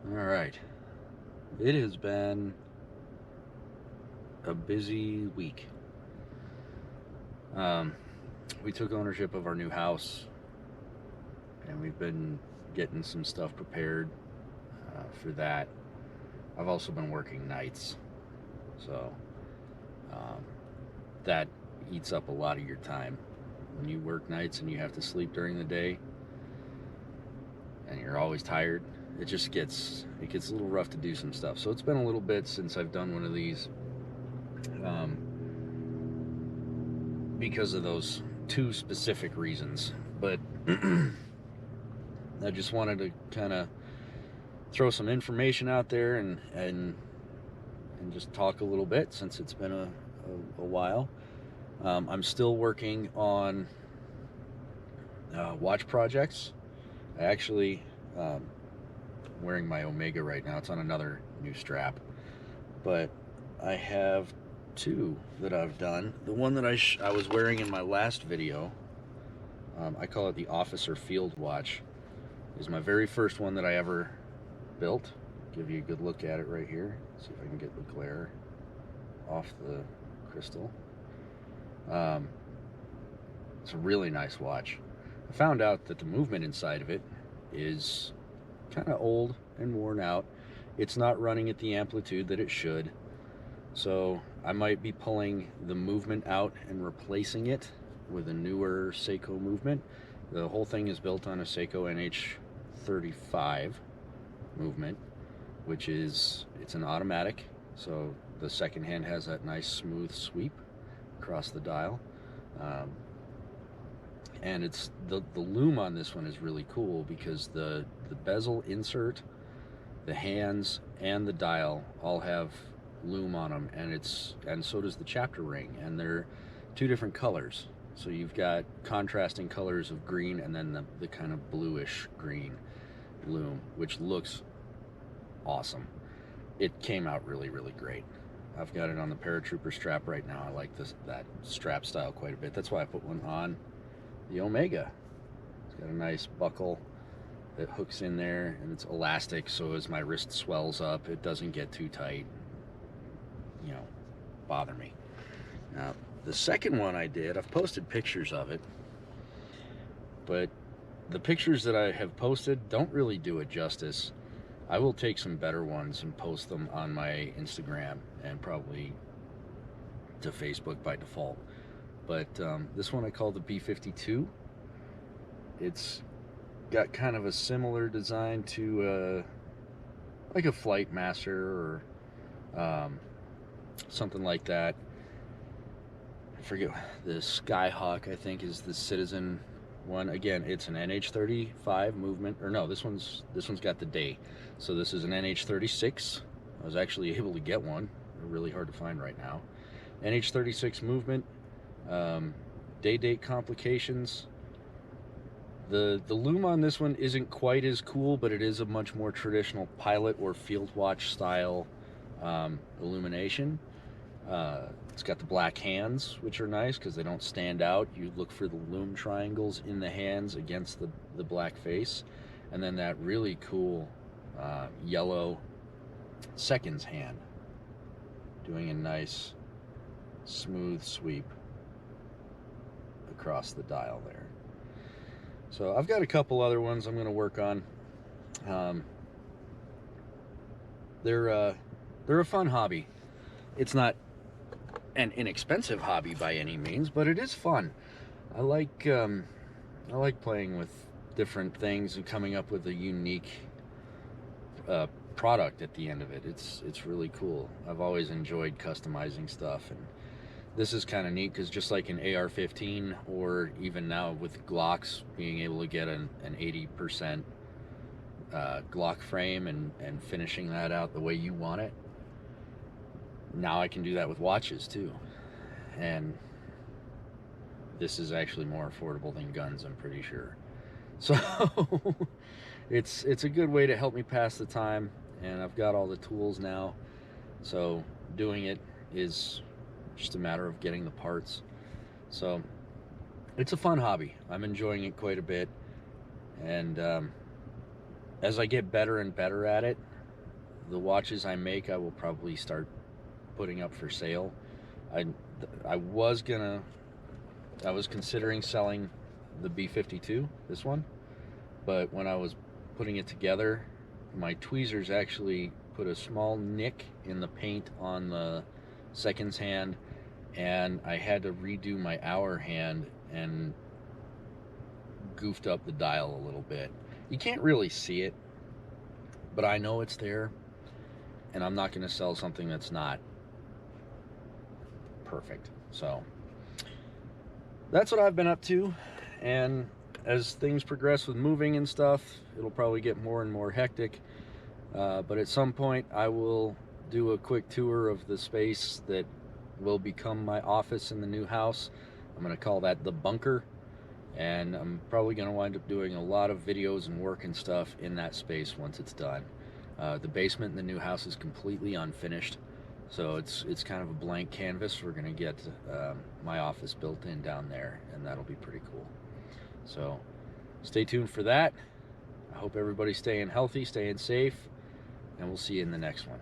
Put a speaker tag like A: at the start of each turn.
A: All right. It has been a busy week. Um, we took ownership of our new house, and we've been getting some stuff prepared for that. I've also been working nights, so um, that eats up a lot of your time. When you work nights and you have to sleep during the day, and you're always tired, it gets a little rough to do some stuff. So it's been a little bit since I've done one of these. Um, because of those two specific reasons. But I just wanted to kind of throw some information out there and just talk a little bit since it's been a while. I'm still working on watch projects. I actually um, wearing my Omega right now. It's on another new strap, but I have two that I've done. The one that I was wearing in my last video, I call it the Officer Field Watch, is my very first one that I ever built. Give you a good look at it right here. See if I can get the glare off the crystal. Um, it's a really nice watch. I found out that the movement inside of it is kind of old and worn out. It's not running at the amplitude that it should. So I might be pulling the movement out and replacing it with a newer Seiko movement. The whole thing is built on a Seiko NH35 movement, which it's an automatic. So the second hand has that nice smooth sweep across the dial. Um, and it's the loom on this one is really cool because the bezel insert, the hands, and the dial all have loom on them, and so does the chapter ring, and they're two different colors. So you've got contrasting colors of green and then the kind of bluish green loom, which looks awesome. It came out really, really great. I've got it on the paratrooper strap right now. I like that strap style quite a bit. That's why I put one on the Omega. It's got a nice buckle that hooks in there, and it's elastic, so as my wrist swells up, it doesn't get too tight, bother me. Now, the second one I did, I've posted pictures of it, but the pictures that I have posted don't really do it justice. I will take some better ones and post them on my Instagram and probably to Facebook by default. But this one I call the B52. It's got kind of a similar design to like a Flight Master or something like that. I forget, the Skyhawk I think is the Citizen one. Again, it's an NH35 movement, or no, this one's got the day. So this is an NH36. I was actually able to get one. They're really hard to find right now. NH36 movement. Day date complications. The loom on this one isn't quite as cool, but it is a much more traditional pilot or field watch style illumination. It's got the black hands, which are nice because they don't stand out. You look for the loom triangles in the hands against the black face. And then that really cool yellow seconds hand doing a nice smooth sweep across the dial there. So I've got a couple other ones I'm going to work on. They're a fun hobby. It's not an inexpensive hobby by any means, but it is fun. I like playing with different things and coming up with a unique product at the end of it. It's really cool. I've always enjoyed customizing stuff, and this is kind of neat because just like an AR-15 or even now with Glocks being able to get an 80% Glock frame and finishing that out the way you want it, now I can do that with watches too. And this is actually more affordable than guns, I'm pretty sure. So it's a good way to help me pass the time, and I've got all the tools now. So doing it is just a matter of getting the parts. So it's a fun hobby. I'm enjoying it quite a bit, and as I get better and better at it, the watches I make, I will probably start putting up for sale. I was considering selling the B52, this one, but when I was putting it together, my tweezers actually put a small nick in the paint on the seconds hand, and I had to redo my hour hand and goofed up the dial a little bit. You can't really see it, but I know it's there, and I'm not going to sell something that's not perfect. So that's what I've been up to, and as things progress with moving and stuff, it'll probably get more and more hectic, but at some point I will do a quick tour of the space that will become my office in the new house. I'm going to call that the bunker, and I'm probably going to wind up doing a lot of videos and work and stuff in that space once it's done. The basement in the new house is completely unfinished, so it's kind of a blank canvas. We're going to get my office built in down there, and that'll be pretty cool. So stay tuned for that. I hope everybody's staying healthy, staying safe, and we'll see you in the next one.